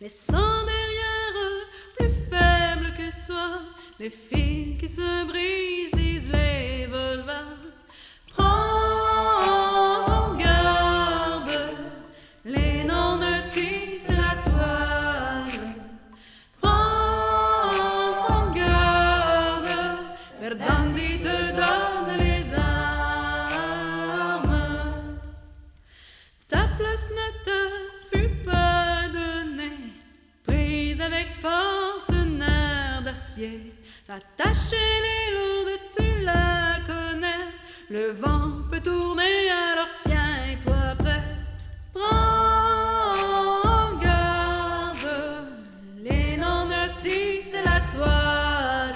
laissant derrière eux, plus faibles que soi, des fils qui se brisent, disent les volvats. Prends garde, les noms ne tissent la toile. Prends garde, Verdandi te donne les armes. Ta place ne te fut pas donnée, prise avec force, nerf d'acier. La tâche elle est lourde, tu la connais. Le vent peut tourner, alors tiens-toi prêt. Prends garde, les noms ne tissent la toile.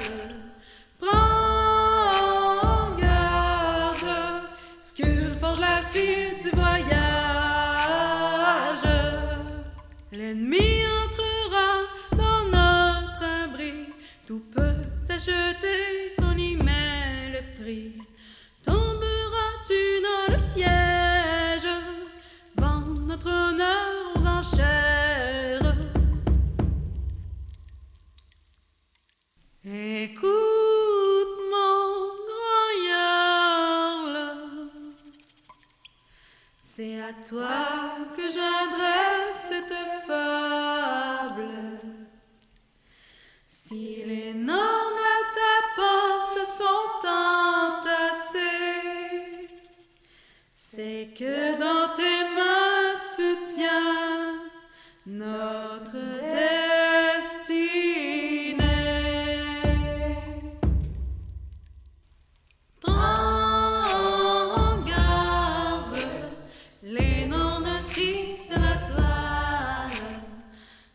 Prends garde, Skule forge la suite du voyage. L'ennemi entrera dans notre abri, tout peut s'acheter, son y met le prix. Tomberas-tu dans le piège, vendre notre honneur aux enchères. Écoute mon grand Jarl, c'est à toi que j'adresse cette fable. Si les normes à ta porte sont entassés, c'est que dans tes mains tu tiens notre destinée. Prends garde, les noms ne tissent la toile.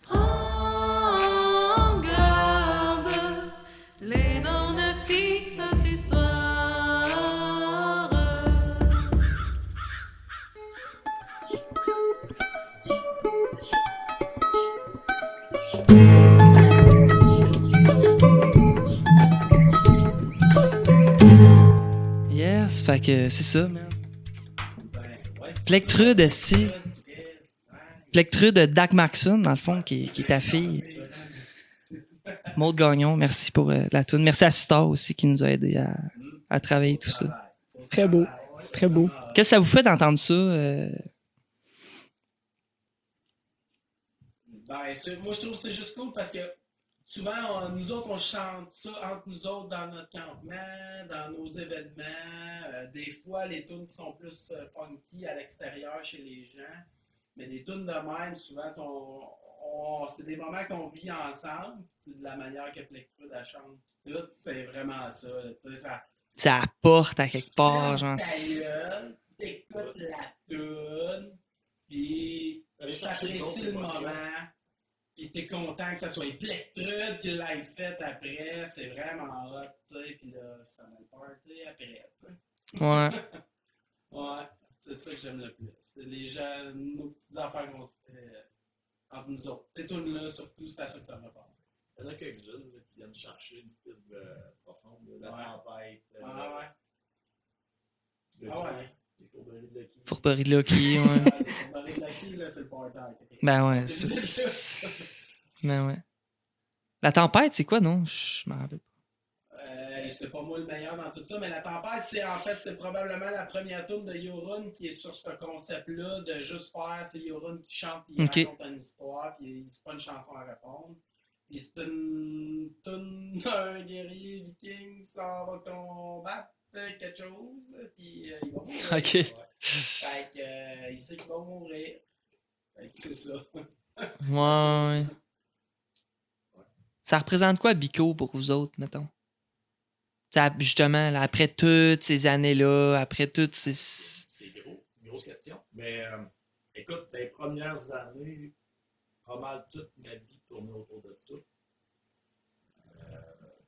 Prends garde, les noms ne fixent notre histoire. Yes, fait que c'est ça, man. Ouais. Plectrude, esti. Plectrude de Dak Maxon, dans le fond, qui est ta fille. Maud Gagnon, merci pour la toune. Merci à Star aussi qui nous a aidé à travailler tout ça. Très beau. Très beau. Qu'est-ce que ça vous fait d'entendre ça? Moi, je trouve que c'est juste cool parce que souvent, nous autres, on chante ça entre nous autres dans notre campement, dans nos événements. Des fois, les tunes qui sont plus funky à l'extérieur chez les gens. Mais des tunes de même, souvent, c'est des moments qu'on vit ensemble. C'est de la manière que Plectrude elle chante. Tout, c'est vraiment ça. Ça apporte à quelque part, genre. Ta gueule, t'écoutes la tune, puis t'apprécies le moment, puis t'es content que ça soit Plectrude qui l'ait fait après. C'est vraiment hot, tu sais. Puis là, ça m'a le party après, tu sais. Ouais. Ouais, c'est ça que j'aime le plus. C'est les gens, nos petites affaires qu'on se fait entre nous autres. Ces tunes-là, surtout, c'est à ça que ça me passe. Il y en a quelques-unes là, qui viennent chercher une fibre profonde. La Ouais. tempête. Ah Le Ah ouais. Les fourberies de Lucky. Fourberie de Loki, ouais. ouais. Les Lucky, là, c'est le party. Ben ouais, C'est Ben ouais. La tempête, c'est quoi, non? Je m'en rappelle pas. C'est pas moi le meilleur dans tout ça, mais la tempête, c'est probablement la première tune de Yorun qui est sur ce concept-là de juste faire, c'est Yorun qui chante puis il raconte une histoire puis c'est pas une chanson à répondre. Puis c'est une tune d'un guerrier viking qui s'en va combattre quelque chose puis il va mourir. Ok. Ouais. Fait que il sait qu'il va mourir. Fait que c'est ça. Ouais. Ça représente quoi, Bico, pour vous autres, mettons? Ça, justement, là, après toutes ces années-là, après toutes ces... C'est gros, une grosse question. Mais écoute, les premières années, pas mal toute ma vie tournait autour de ça.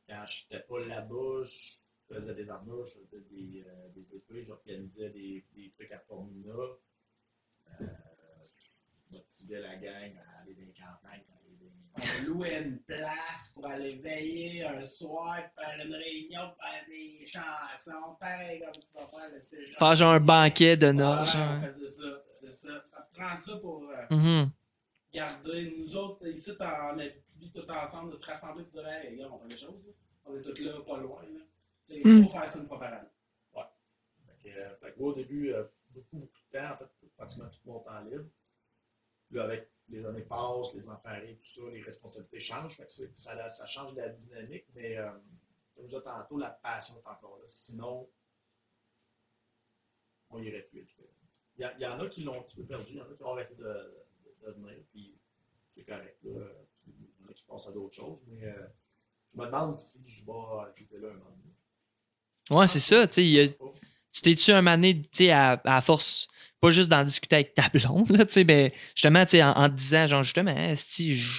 Quand je n'étais pas là-bas, je faisais des armures, je faisais des épées, j'organisais des trucs à Formula. Je motivais la gang à aller dans les campagnes. On louait une place pour aller veiller un soir, faire une réunion, faire des chansons, pareil comme tu vas faire le cégep. Faire genre un banquet de noces. Ouais, genre. c'est ça, c'est ça. Ça te prend ça pour... Mhm. garder, nous autres, ici, en Abitibi, tout ensemble, de se rassembler et de dire, hey, gars, on fait des choses, là. On est tous là, pas loin, là. C'est faut faire ça une fois par année. Fait que, au début, beaucoup de temps, en fait, pratiquement tout mon temps libre. Là, avec les années passent, les enfants arrivent, tout ça, les responsabilités changent. Fait que ça change la dynamique, mais comme je disais tantôt, la passion est encore là. Sinon, on irait plus. Il y en a qui l'ont un petit peu perdu, il y en a qui ont arrêté de venir, puis c'est correct. Là. Il y en a qui passent à d'autres choses, mais je me demande si je vais ajouter là un moment donné. Ouais, c'est ça, tu sais. Tu t'es-tu un moment donné, tu sais, à force, pas juste d'en discuter avec ta blonde, là, tu sais, mais justement, tu sais, en te disant, genre, justement, si je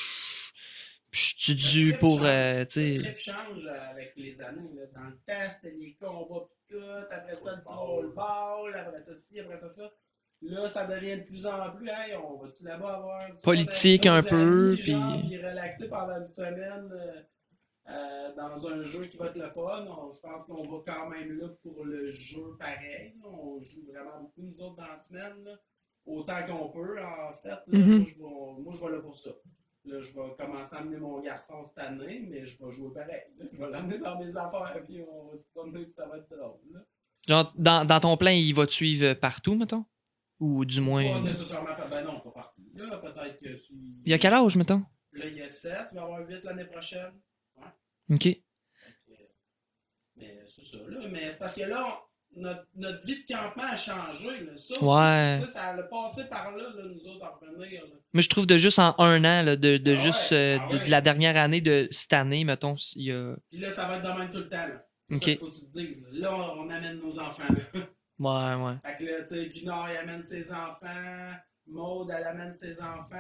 suis dû pour, tu sais. Le trip change avec les années, là. Dans le temps, c'était les combats pis tout, après ça, le ball, après ça, ci, après ça. Là, ça devient de plus en plus, hey, on va-tu là-bas avoir du politique un peu, puis relaxer pendant une semaine dans un jeu qui va être le fun. Je pense qu'on va quand même là pour le jeu pareil. On joue vraiment beaucoup, nous autres, dans la semaine, là. Autant qu'on peut, en fait. Là, moi, je vais là pour ça. Là, je vais commencer à amener mon garçon cette année, mais je vais jouer pareil. Là. Je vais l'amener dans mes affaires, puis on va se promener, puis ça va être drôle. Là. Genre, dans ton plan, il va te suivre partout, mettons? Ou du moins. Pas nécessairement, ben non, pas partout. Là, peut-être que si. Il y a quel âge, mettons? Là, il y a 7, il va y avoir 8 l'année prochaine. Ouais. OK. Mais c'est ça, là. Mais c'est parce que là, notre vie de campement a changé. Là. Ça, Ouais. ça a passé par là, nous autres, à revenir. Là. Mais je trouve de juste en un an, là, de Ah juste ouais, de la dernière année de cette année, mettons, il y a. Puis là, ça va être de même tout le temps. Là. C'est OK. ça qu'il faut que tu te dises. Là, on amène nos enfants. Là. Ouais. Fait que là, tu sais, Gunnar, il amène ses enfants. Maude, elle amène ses enfants.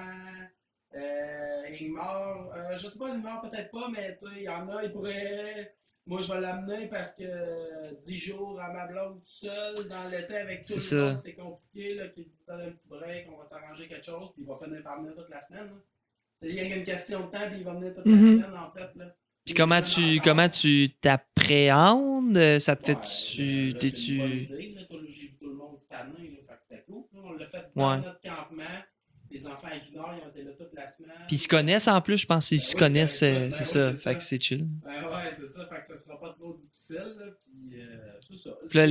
Ingmar, je sais pas, Ingmar peut-être pas, mais tu sais, il y en a, il pourrait. Moi, je vais l'amener parce que 10 jours à ma blonde tout seul, dans l'été avec tout C'est le monde, ça. c'est compliqué, là, qu'il nous donne un petit break, on va s'arranger quelque chose, puis il va finir par venir toute la semaine. Là. Il y a une question de temps, puis il va venir toute la semaine, en fait. Là. Puis comment tu t'appréhendes? Ça te fait-tu. Là, T'es-tu. c'est une bonne idée, là. J'ai vu tout le monde cette année, là, fait que c'était cool. Là, on l'a fait dans notre campement. Les enfants à Gunnar, ils ont été là toute la semaine. Puis ils se connaissent en plus, je pense qu'ils se connaissent, c'est ça. Fait que c'est chill. Ouais, c'est ça. Fait que ça sera pas trop difficile. Là, puis tout ça. Puis là,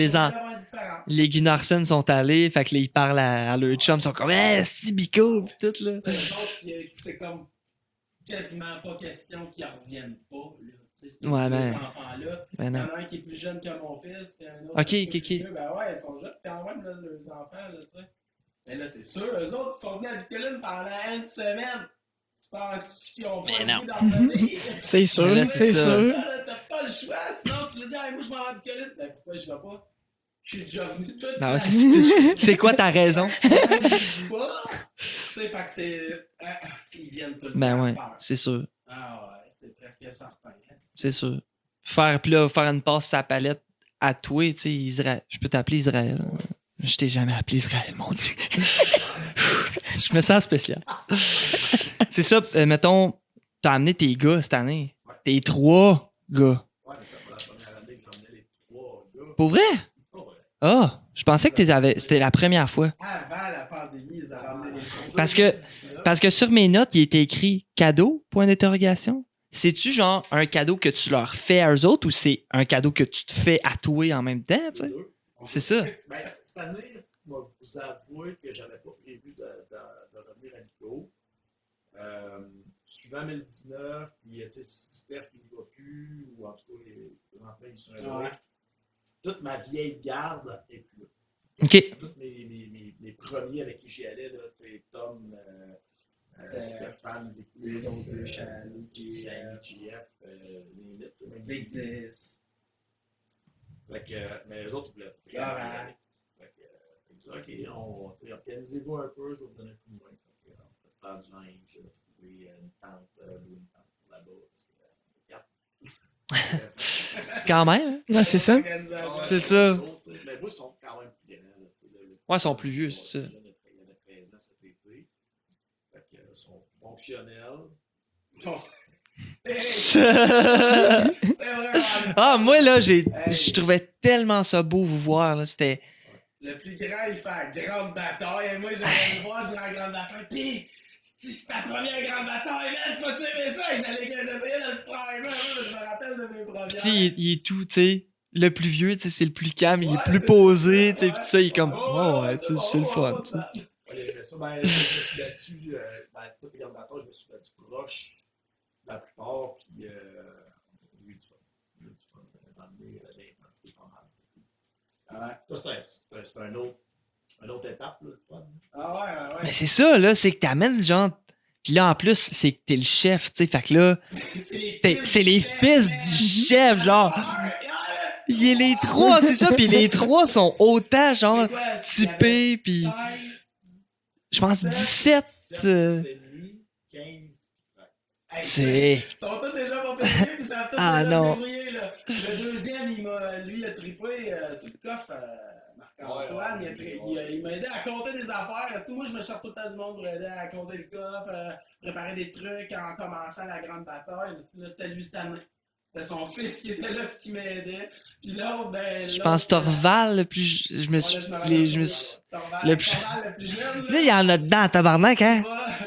les Gunnarsson sont allés, fait que là, ils parlent à leur chum, ils sont comme, c'est Bico, pis tout, là. C'est comme quasiment pas question qu'ils reviennent pas. Là. Ces Ouais, mais. enfants-là. Ben Il y non. en a un qui est plus jeune que mon fils, puis un autre. Ok. Plus vieux. Ben ouais, ils sont jeunes quand même, là, leurs enfants, là, tu sais. Mais là, c'est sûr, eux autres, ils sont venus à Bicoline pendant une semaine. Tu penses qu'ils ont pas Mais envie d'en revenir? C'est sûr, Mais là, c'est c'est ça. sûr. T'as pas le choix, sinon tu veux dire, hey, moi je m'en vais à Bicoline. Ben pourquoi je vais pas? Je suis déjà venu toute Non, la c'est quoi ta raison? Tu sais, fait que c'est. Ils viennent tout le Ben temps ouais, faire. c'est sûr. Ah ouais, c'est presque certain. Hein. C'est sûr. Faire une passe sur sa palette à toi, tu sais, Israël. Je peux t'appeler Israël. Je t'ai jamais appelé Israël, mon Dieu. Je me sens spécial. C'est ça, mettons, t'as amené tes gars cette année. Ouais. Tes 3 gars. Ouais, mais c'était pas la première année que j'emmenais les 3 gars. Pour vrai? Oh, ouais. Ah, je pensais que c'était la première fois. Avant la pandémie, ils ont ramené les photos. Parce que sur mes notes, il était écrit cadeau, point d'interrogation. C'est-tu genre un cadeau que tu leur fais à eux autres ou c'est un cadeau que tu te fais à toi en même temps, tu sais? C'est ça. Ben, cette année, je vais vous avouer que j'avais pas prévu de revenir à Nico. Suivant 2019, puis Steph qui ne va plus, ou en tout cas, les enfants ils sont là. Toute ma vieille garde est plus là. OK. Tous mes premiers avec qui j'y allais, là, Tom, Stéphane, les autres, Chani, JF, les mythes, même Big 10. Mais les autres, ils voulaient vraiment y aller. OK, organisez-vous un peu, je vais vous donner un coup de main. On peut faire du linge, trouver une tente, louer une tente là-bas. Quand même. Ouais, c'est ça. C'est ça. Mais moi, ils sont quand même plus grands. Ouais, ils sont plus vieux, c'est ça. Il y en a 13 ans cet été. Fait que, ils sont fonctionnels. Ah, moi, là, je trouvais tellement ça beau vous voir, là. C'était. Le plus grand, il fait la grande bataille. Et moi, j'allais le voir durant la grande bataille. Puis, Si c'est ta première grande bataille, man, tu vas aimer ça! J'essayais de le primer, man, je me rappelle de mes premières. Puis tu sais, il est tout, tu sais. Le plus vieux, tu sais, c'est le plus calme, il est Ouais, plus c'est posé, tu sais, ça, pis tout ça, il est comme, ouais, ouais, tu sais, c'est le fun, tu sais. Ouais, il y avait ça. Ben, je me suis battu, toutes les gardes batailles, je me suis battu proche la plupart, puis oui, tu vois, dans le nez, l'intensité pas mal. C'est une autre étape, là, le fun. Ah ouais. Mais c'est ça, là, c'est que t'amènes, genre, pis là, en plus, c'est que t'es le chef, tu sais, fait que là, c'est les fils du chef, genre, il est les trois, c'est ça, pis les trois sont autant, genre, typés, pis je pense 17, c'est... Ils sont tous déjà pas payés, puis ça a tous Ah, déjà non. débrouillé, là. Le deuxième, lui, il a trippé sur le coffre. Marc-Antoine, il m'a aidé à compter des affaires. Tu sais, moi, je me cherche tout le temps du monde pour aider à compter le coffre, préparer des trucs en commençant la grande bataille. Là, c'était lui cette année. C'était son fils qui était là et qui m'aidait. Puis l'autre, ben. Je pense Torval, le plus... Je me suis... Torval, le plus- le plus jeune. Là, il y en a dedans, tabarnak, hein?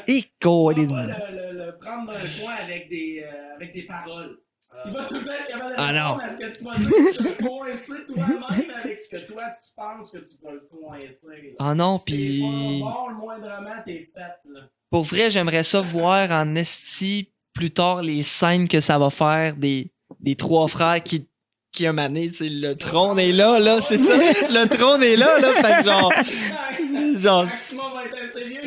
Et Il Colin. va le prendre dans un coin avec des paroles. Il va tout le temps être capable de Ah, répondre non. à ce que tu vas dire, que tu vas le coincer toi-même avec ce que toi tu penses que tu vas le coincer. Là. Ah non, Si pis... t'es pas bon, le moindrement, t'es fait, là. Pour vrai, j'aimerais ça voir en esti plus tard les scènes que ça va faire des trois frères qui un moment donné, tu sais, le trône est là, c'est ça. Le trône est là, fait que genre, Maximum va être assez vieux.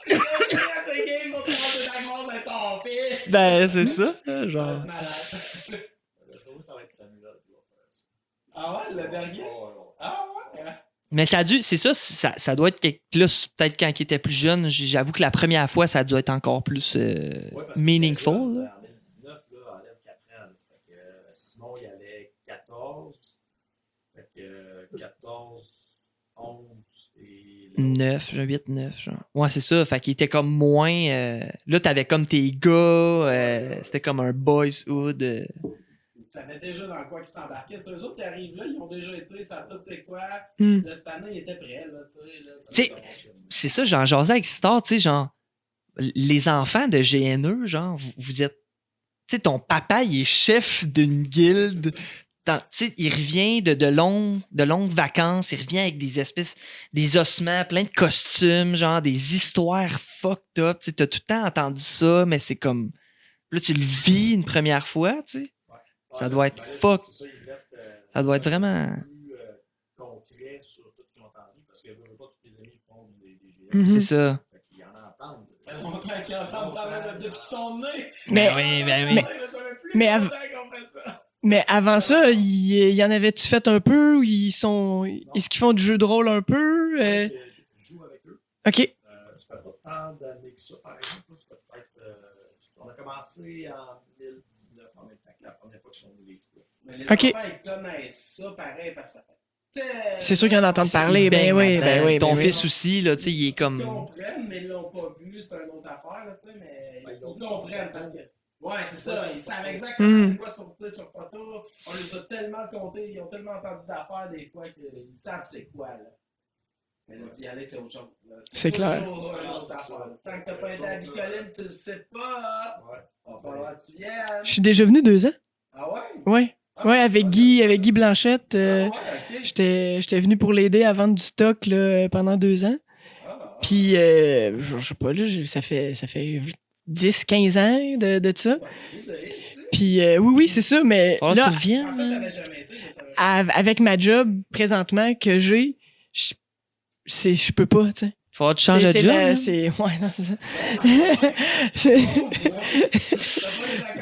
Il va être assez game pour prendre la gloire de ton fils. ben, c'est ça, Ça va genre. être malade. Ça va être Samuel. Ah ouais, le dernier? Ah ouais? Mais ça a dû, c'est ça doit être plus, peut-être quand il était plus jeune, j'avoue que la première fois, ça a dû être encore plus meaningful, là. En 2019, là, enlève 4 ans. Là. Fait que, Simon, il avait 14. Fait que 14, 11 et... 9, genre 8, 9, genre. Ouais, c'est ça. Fait qu'il était comme moins. Là, t'avais comme tes gars. C'était comme un boys hood. Ils savaient déjà dans quoi ils s'embarquaient. Eux autres qui arrivent là, ils ont déjà été, ils savent tout c'est quoi. Hmm. Là, cette année, ils étaient prêts, là, tu sais. Là, Tu sais, c'est ça, genre, jasais avec Star, tu sais, genre, les enfants de GNE, genre, vous êtes. Tu sais, ton papa, il est chef d'une guilde. Tu sais, il revient de longues vacances, il revient avec des espèces, des ossements, plein de costumes, genre, des histoires fucked up. Tu sais, t'as tout le temps entendu ça, mais c'est comme. Là, tu le vis une première fois, tu sais. Ça doit être fuck. Ça doit être vraiment. Plus concret sur tout ce qu'ils ont entendu parce que pas tous les amis font des GM. Mhm. C'est ça. Fait qu'ils en entendent. Ça fait longtemps qu'ils entendent parler depuis qu'ils sont nés. Mais, Ben oui. Ça fait plus mais longtemps qu'on fait ça. mais avant ça, il y en avait-tu fait un peu? Ou est-ce qu'ils font du jeu de rôle un peu? Je joue avec eux. OK. Ça fait pas tant d'années que ça, par exemple. Ça fait peut-être, on a commencé en 2019 en même temps que la première fois qu'ils sont venus les trois. Mais les Ok. enfants, ils connaissent ça pareil parce que ça fait. C'est sûr qu'ils en entendent parler. Il Ben baigne oui, là-dedans. ben oui. Ton ben oui. fils aussi, là, tu sais, il est Ils comme. comprennent, mais ils l'ont pas vu, c'est une autre affaire, là, tu sais, mais Ben, ils comprennent parce que. Ouais, c'est ça, ils savent exactement c'est quoi sur photo. On les a tellement comptés, ils ont tellement entendu d'affaires des fois qu'ils savent c'est quoi, là. Mais là, d'y aller, c'est autre chose. Là. C'est clair. toujours une autre affaire, là. Tant que t'as pas été à Bicoline, tu le sais pas. Ouais. On va falloir que tu viennes. Je suis déjà venu 2 ans. Ah ouais? Ouais. Ah, Ouais, avec Guy Blanchette. Ah ouais, ok. J'étais venu pour l'aider à vendre du stock là, pendant 2 ans. Ah, Puis, je sais pas, là, ça fait 10-15 ans de ça. Puis, oui, c'est ça, mais Faudra là, que tu reviennes. En fait, hein. t'avais jamais été, je savais. avec ma job présentement que j'ai, je peux pas, tu sais. Faudra que tu changes de C'est job. la- hein. c'est- ouais, non, c'est ça. C'est-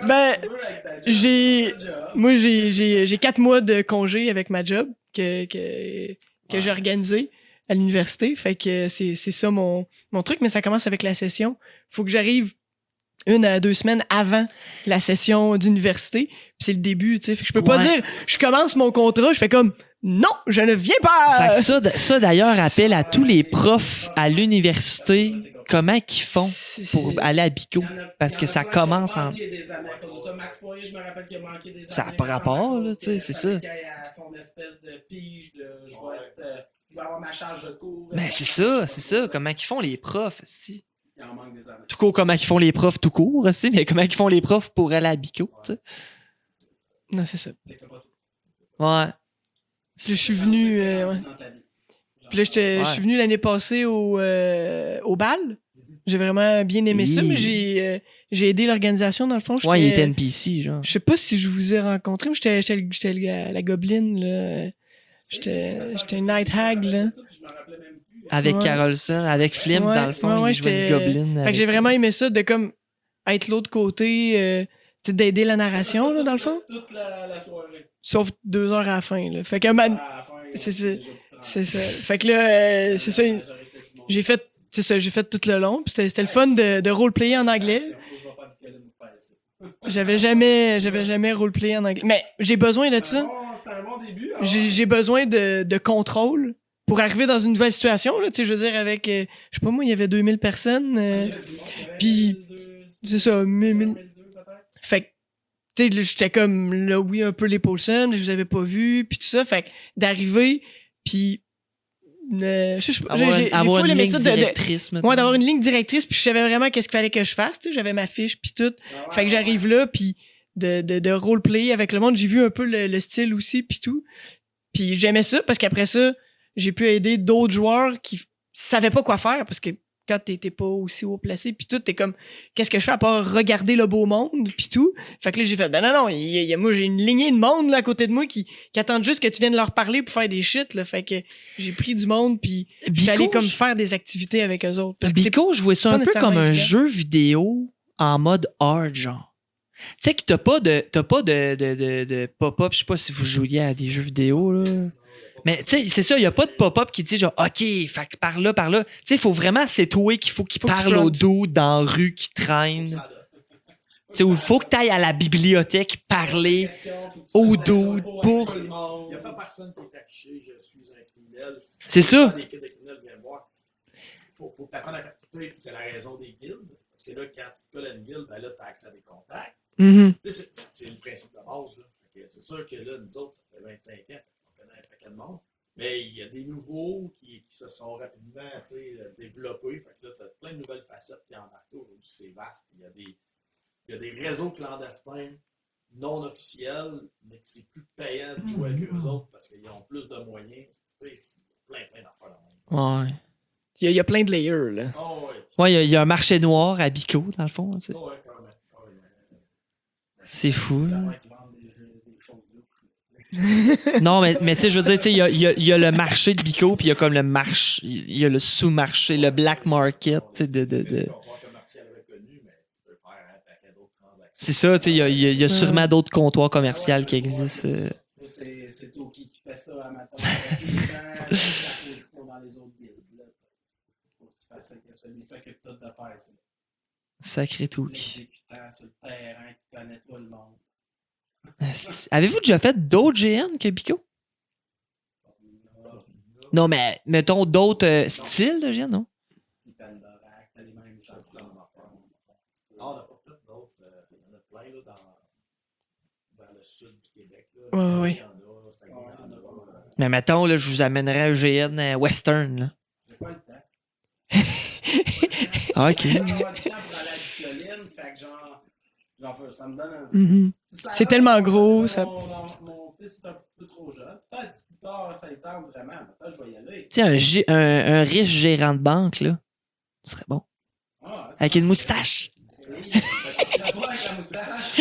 Ben, moi, j'ai 4 mois de congé avec ma job que j'ai organisé à l'université. Fait que c'est ça mon truc, mais ça commence avec la session. Faut que j'arrive 1 à 2 semaines avant la session d'université. Puis c'est le début, tu sais. Fait que je peux pas Ouais. dire, je commence mon contrat, je fais comme, non, je ne viens pas! Fait que ça d'ailleurs, appelle à tous les profs à l'université comment qu'ils font pour aller à Bico. Parce que ça commence en. Max Poirier, je me rappelle qu'il a manqué des Ça a années pas parce rapport, que là, tu sais, c'est ça. qu'il y a son espèce de pige de je vais avoir ma charge de cours. Mais c'est ça, comment qu'ils font les profs, esti. il en manque des années. Tout court, comment ils font les profs tout court aussi, mais comment ils font les profs pour aller à Bico, tu sais. Non, c'est ça. Fait que pas tout. Ouais. Puis je suis venu... ouais. Dans ta vie. Puis là, je suis venu l'année passée au bal. J'ai vraiment bien aimé ça, mais j'ai aidé l'organisation, dans le fond. Ouais, il était NPC, genre. Je sais pas si je vous ai rencontré, mais j'étais la gobeline, là. J'étais une night hag, là. Je me rappelais même plus. Avec Ouais. Carolson, avec Flim, Ouais, dans le fond, ouais, il jouait une gobeline. Fait que j'ai vraiment aimé ça, de comme être l'autre côté, tu sais, d'aider la narration, là, dans le fond. Toute la soirée. Sauf 2 heures à la fin, là. Fait que, À la fin, c'est ça. déjà tout c'est ça. Fait que là, c'est ça. J'ai fait tout le long. Puis c'était le fun de roleplayer en anglais. J'avais jamais roleplayé en anglais. Mais j'ai besoin de ça. C'était un bon début. J'ai besoin de contrôle pour arriver dans une nouvelle situation, là. Tu sais, je veux dire, avec, je sais pas moi, il y avait 2000 personnes. Puis, c'est ça, 1000. Fait que, tu sais, là, j'étais comme, là, oui, un peu les Paulson, je vous avais pas vu, puis tout ça. Fait que d'arriver, puis Avoir une ligne directrice, maintenant. Ouais, d'avoir une ligne directrice, puis je savais vraiment qu'est-ce qu'il fallait que je fasse, tu sais, j'avais ma fiche, puis tout. Fait que j'arrive là, puis de roleplay avec le monde, j'ai vu un peu le style aussi, puis tout. Puis j'aimais ça, parce qu'après ça, j'ai pu aider d'autres joueurs qui savaient pas quoi faire, parce que quand t'es pas aussi haut placé, puis tout, t'es comme, qu'est-ce que je fais à part regarder le beau monde, puis tout. Fait que là, j'ai fait, ben non, moi, j'ai une lignée de monde, là, à côté de moi, qui attendent juste que tu viennes leur parler pour faire des shit, là. Fait que j'ai pris du monde, puis j'allais comme faire des activités avec eux autres. Parce que Bico, je vois ça pas un peu nécessairement comme un évident. jeu vidéo en mode hard, genre. Tu sais que t'as pas de pop-up, je sais pas si vous jouiez à des jeux vidéo, là. Mais tu sais, c'est ça, il y a pas de pop-up qui dit genre, OK, fait que par là. Tu sais, il faut vraiment, c'est toi qu'il faut qu'il Faut que tu parle au frontes. dos dans la rue qui traîne. Tu sais, il faut que tu ailles à la bibliothèque parler au dos pour... Il n'y a pas personne pour t'afficher, je suis un criminel. C'est ça. Des kids de criminels viennent voir. Faut t'apprendre à. Tu sais, c'est la raison des guildes. Parce que là, quand tu colles une guilde, ben là, tu as accès à des contacts. Mhm. Tu sais, c'est le principe de base. Là. Fait que c'est sûr que là, nous autres, ça fait 25 ans, on connaît un paquet de monde. Mais il y a des nouveaux qui se sont rapidement développés. Fait que là, tu as plein de nouvelles facettes qui embarquent. Aujourd'hui, c'est vaste. Il y a des réseaux clandestins non officiels, mais que c'est plus payant de jouer avec eux autres parce qu'ils ont plus de moyens. Tu sais, c'est plein d'affaires dans le monde. Ouais. Il y a plein de layers, là. Oh, ouais. Ouais, il y a un marché noir à Bico, dans le fond, tu sais. Oh, ouais, quand même. Oh, ouais. C'est fou. Ça là. va être vendre des choses louches. Non, mais tu sais, je veux dire, tu sais, il y a le marché de Bico, puis il y a comme le marché, il y a le sous-marché, le black market, tu sais, Le comptoir commercial reconnu, mais tu peux faire un paquet d'autres transactions. C'est ça, tu sais, il y a sûrement d'autres comptoirs commerciaux qui existent. C'est Toki qui fait ça à matin. La position dans les autres guildes. Là, faut que tu fasses ça, que celui qui s'occupe tout de faire ça. Sacré tout. L'exécutant sur le terrain qui connaît tout le monde. Avez-vous déjà fait d'autres GN que Bico? Non, mais mettons d'autres styles de GN, non? Les Pandorax, c'était les mêmes gens. Non, on n'a pas fait d'autres. Il y en a plein là, dans le sud du Québec. Là. Ouais. Il y en a, ça y en a. Mais mettons, là, je vous amènerais un GN western, là. J'ai pas le temps. Ah, OK. J'ai pas le temps pour aller à la Bicoline, fait que genre ça me donne un... Mhm. C'est tellement gros, ça... Mon fils est un peu trop jeune. Peut-être plus tard, ça tente vraiment. Peut-être je vais y aller. Tu sais, un riche gérant de banque, là, ce serait bon. Ah, Avec une moustache. oui, ça se voit avec la moustache.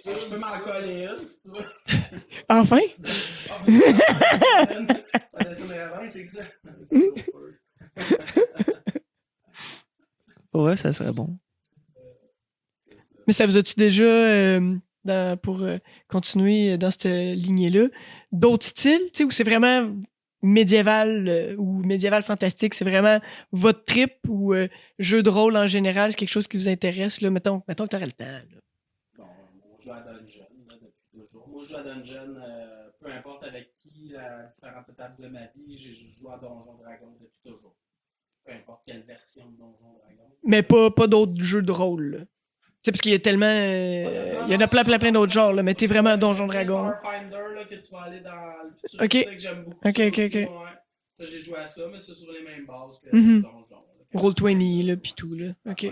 Je peux m'en coller une, si tu veux. Enfin? Pas laisser mes reins, j'ai cru. Ouais, ça serait bon. Mais ça vous a-tu déjà, pour continuer dans cette lignée-là, d'autres styles, tu sais, où c'est vraiment médiéval ou médiéval fantastique, c'est vraiment votre trip ou jeu de rôle en général, c'est quelque chose qui vous intéresse, là, mettons que t'aurais le temps, là. Bon, moi, je joue à Dungeon là, depuis toujours. Moi, je joue à Dungeon, peu importe avec qui, à différentes étapes de ma vie, j'ai joué à Donjon Dragon depuis toujours. Peu importe quelle version de Donjon Dragon. Mais pas d'autres jeux de rôle, là. Tu sais, parce qu'il y a tellement... il y en a plein d'autres genres, là, mais t'es vraiment Donjon Dragon. Starfinder, là, que tu vas aller dans le Ok. futuristique, que j'aime beaucoup. Ok, ça ok, aussi, ok. ouais. Ça, j'ai joué à ça, mais c'est sur les mêmes bases que Mhm. Donjon. Là. Roll20, là, pis tout, là. OK.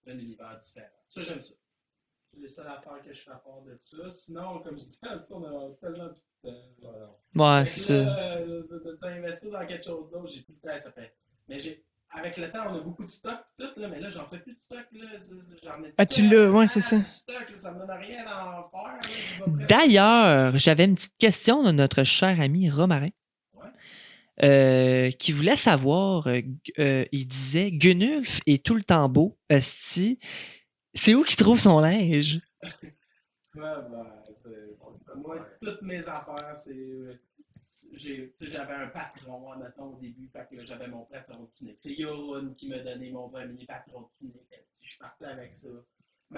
Un univers différent. Ça, j'aime ça. C'est les seules affaires que je fais à part de ça. Sinon, comme je disais, on a tellement tout le temps. Ouais, Fait c'est que ça. là, d'investir dans quelque chose d'autre, j'ai plus le temps, ça fait. Mais avec le temps, on a beaucoup de stock, tout, là, mais là, j'en fais plus de stock, là. J'en ai Ah, tu l'as, ouais, c'est ça. de stock, là, ça me donne rien d'en faire, là. Je vais presque- D'ailleurs, j'avais une petite question de notre cher ami Romarin. Qui voulait savoir, il disait Gunnulf est tout le temps beau, esti. C'est où qu'il trouve son linge? Ouais, moi, toutes mes affaires, j'avais un patron, mettons, au début, fait que là, j'avais mon patron de tunique. C'est Yorun qui m'a donné mon premier patron de tunique. Je suis parti avec ça.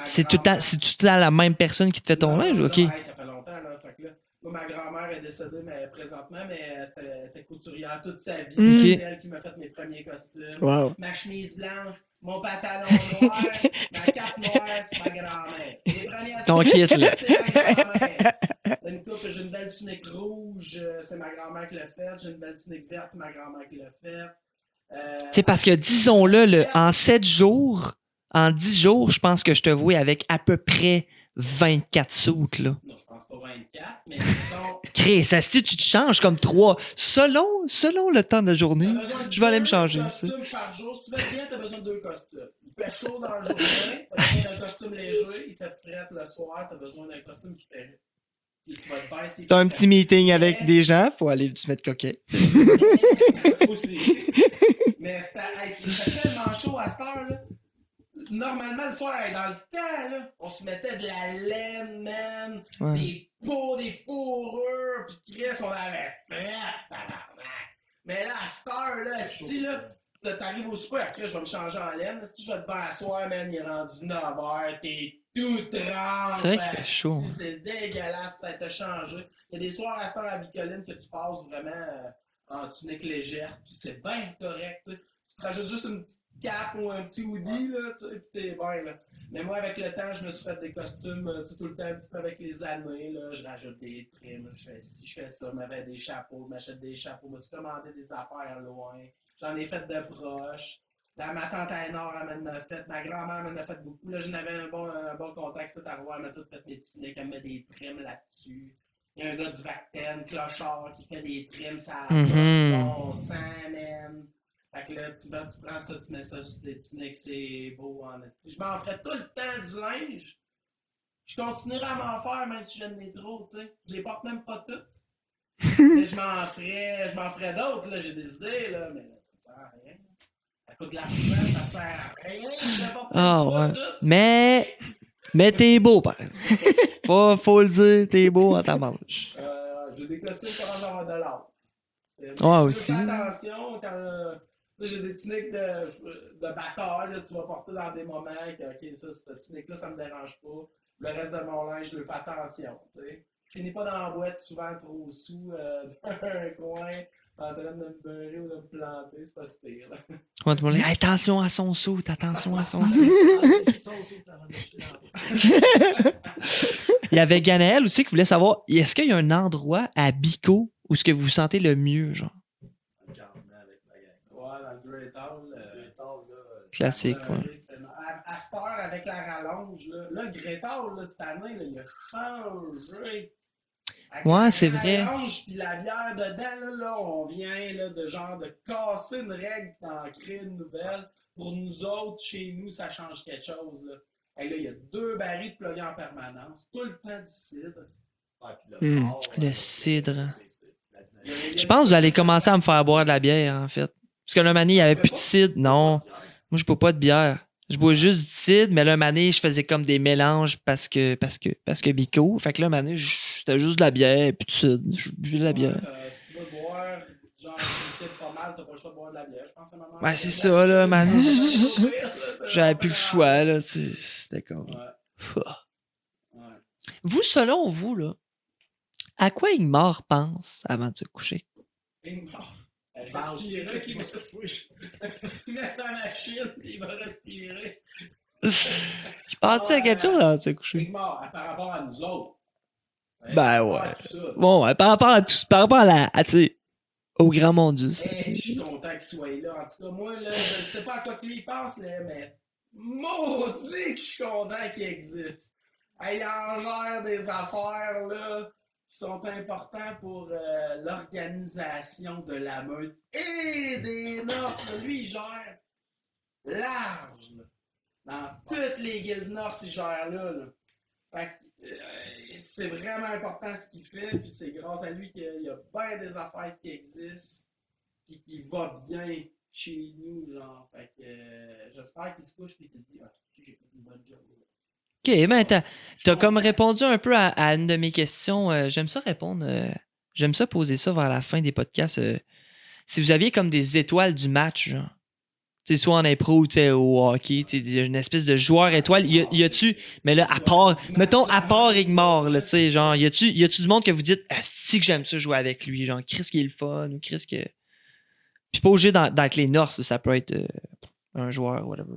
C'est tout le temps la même personne qui te fait ton linge? OK. Ouais, ça fait longtemps, là. Fait que là, moi, ma grand-mère est décédée présentement, mais elle était couturière toute sa vie. Ok. C'est elle qui m'a fait mes premiers costumes. Wow. Ma chemise blanche, mon pantalon noir, ma cape noire, c'est ma grand-mère. Les premières Ton kit, là. c'est ma grand-mère. J'ai une belle tunique rouge, c'est ma grand-mère qui l'a faite. J'ai une belle tunique verte, c'est ma grand-mère qui l'a faite. C'est parce que, disons-le, en 7 jours, en 10 jours, je pense que je te vois avec à peu près 24 soutes, là. Non, je pense pas 24, mais disons... Chris, si tu te changes comme 3, selon le temps de la journée, je vais aller me changer. Tu as besoin de 2 costumes par jour. Si tu veux bien, tu as besoin de 2 costumes. Il fait chaud dans la journée, tu as besoin d'un costume léger. Il fait frais le soir, tu as besoin d'un costume qui fait... Et tu vas te baisser. T'as un petit meeting avec des gens, faut aller se mettre coquet. Aussi. Mais c'était tellement chaud à cette heure-là. Normalement, le soir, dans le temps, là, on se mettait de la laine, man, Ouais. des peaux, des fourrures, pis Chris, on avait fait, tabarnak. Mais là, à cette heure-là, si là, t'arrives au super, Chris, je vais me changer en laine. Si je vais te faire à soir, man, il est rendu 9h, t'es tout trempe. C'est vrai qu'il fait chaud. Si c'est dégueulasse, peut-être te changer. Il y a des soirs à cette heure à Bicoline que tu passes vraiment en tunique légère, pis c'est bien correct. Tu te rajoutes juste une petite cap ou un petit hoodie, là, tu sais, pis t'es bien, là. Mais moi, avec le temps, je me suis fait des costumes, tu sais, tout le temps, un petit peu avec les années, là, je rajoute des trims, je fais ci, je fais ça, je m'avais des chapeaux, je m'achète des chapeaux, je me suis commandé des affaires loin, j'en ai fait de proches. Là, ma tante Aénor, elle m'en a fait, ma grand-mère m'en a fait beaucoup, là, j'en avais un bon contact, ça, à revoir, elle m'a tout fait mes tuniques, elle me met des trims là-dessus. Il y a un gars du Vacten, clochard, qui fait des trims, ça a bon sang, man. Fait que là, tu prends ça, tu mets ça sur des tuniques, c'est beau en esti. Je m'en ferais tout le temps du linge. Je continuerai à m'en faire, même si j'aime les trop, tu sais. Je les porte même pas toutes. Mais je m'en ferais d'autres, là, j'ai des idées, là, mais là, ça sert à rien. Ça coûte de l'argent, ça sert à rien. Je les porte Ah, pas ouais. toutes. Mais t'es beau, par exemple. Faut le dire, t'es beau en ta manche. J'ai des costumes pour genre de l'art. Ouais, aussi. Fais attention quand... Tu sais, j'ai des tuniques de bataille, là, tu vas porter dans des moments que, ok, ça, cette tunique-là, ça me dérange pas. Le reste de mon linge, je lui fais attention, tu sais. Je finis pas dans la boîte souvent trop sous, dans un coin, en train de me beurrer ou de me planter, c'est pas si pire, là. Ouais, tout le monde dit, attention à son saut, attention à son saut. Il y avait Ganaël aussi qui voulait savoir, est-ce qu'il y a un endroit à Bico où ce que vous vous sentez le mieux, genre? Ouais, dans le Great Hall. Classique, ouais. À cette heure, avec la rallonge, là, le Great Hall, là, cette année, là, il a changé. Avec Ouais, c'est vrai. La rallonge puis la bière dedans, là, on vient là, de genre de casser une règle et d'en créer une nouvelle. Pour nous autres, chez nous, ça change quelque chose. Là. Et là, il y a 2 barils de plug en permanence, tout le temps du cidre. Le cidre. Je pense que vous allez commencer à me faire boire de la bière, en fait. Parce que là, mané, il n'y avait plus de cidre. Non. Moi, je bois pas de bière. Je bois juste du cidre, mais là, mané, je faisais comme des mélanges parce que Bico. Fait que là, mané, c'était juste de la bière et puis du cidre. Je buvais de la bière. Si tu veux boire, genre, si tu pas mal, t'as pas le choix de boire de la bière. Je pense que c'est maman. Ouais, c'est ça, là, mané. J'avais plus le choix, là. C'était comme. Ouais. Vous, selon vous, là, à quoi Ingmar pense avant de se coucher? Respirer, il va se coucher. Il met sa machine, il va respirer. Il pense-tu à quelque chose avant de se coucher? Ingmar, par rapport à nous autres. Ben ouais. Bon, ouais, par rapport à tout, par rapport à la, tu sais, Au grand mon Dieu. Ça. Je suis content qu'il soit là. En tout cas, moi, là, je ne sais pas à quoi que lui il pense, là, mais maudit que je suis content qu'il existe. Il en gère des affaires là, qui sont importantes pour l'organisation de la meute et des North. Lui, il gère large. Là. Dans toutes les guildes North, il gère là. Fait que, c'est vraiment important ce qu'il fait, puis c'est grâce à lui qu'il y a bien des affaires qui existent, puis qui va bien chez nous, genre. Fait que j'espère qu'il se couche et qu'il te dit « Ah, si j'ai fait une bonne job. » OK, ben t'as comme répondu un peu à une de mes questions. J'aime ça répondre. J'aime ça poser ça vers la fin des podcasts. Si vous aviez comme des étoiles du match, genre. Tu sais, soit en impro ou au hockey, tu sais, une espèce de joueur étoile. Y a-tu, mais là, à part, mettons, à part Igmar, là, tu sais, genre, y a-tu du monde que vous dites, si que j'aime ça jouer avec lui, genre, Chris qui est le fun, ou Chris que. Puis pas obligé d'être les North, ça peut être un joueur, whatever.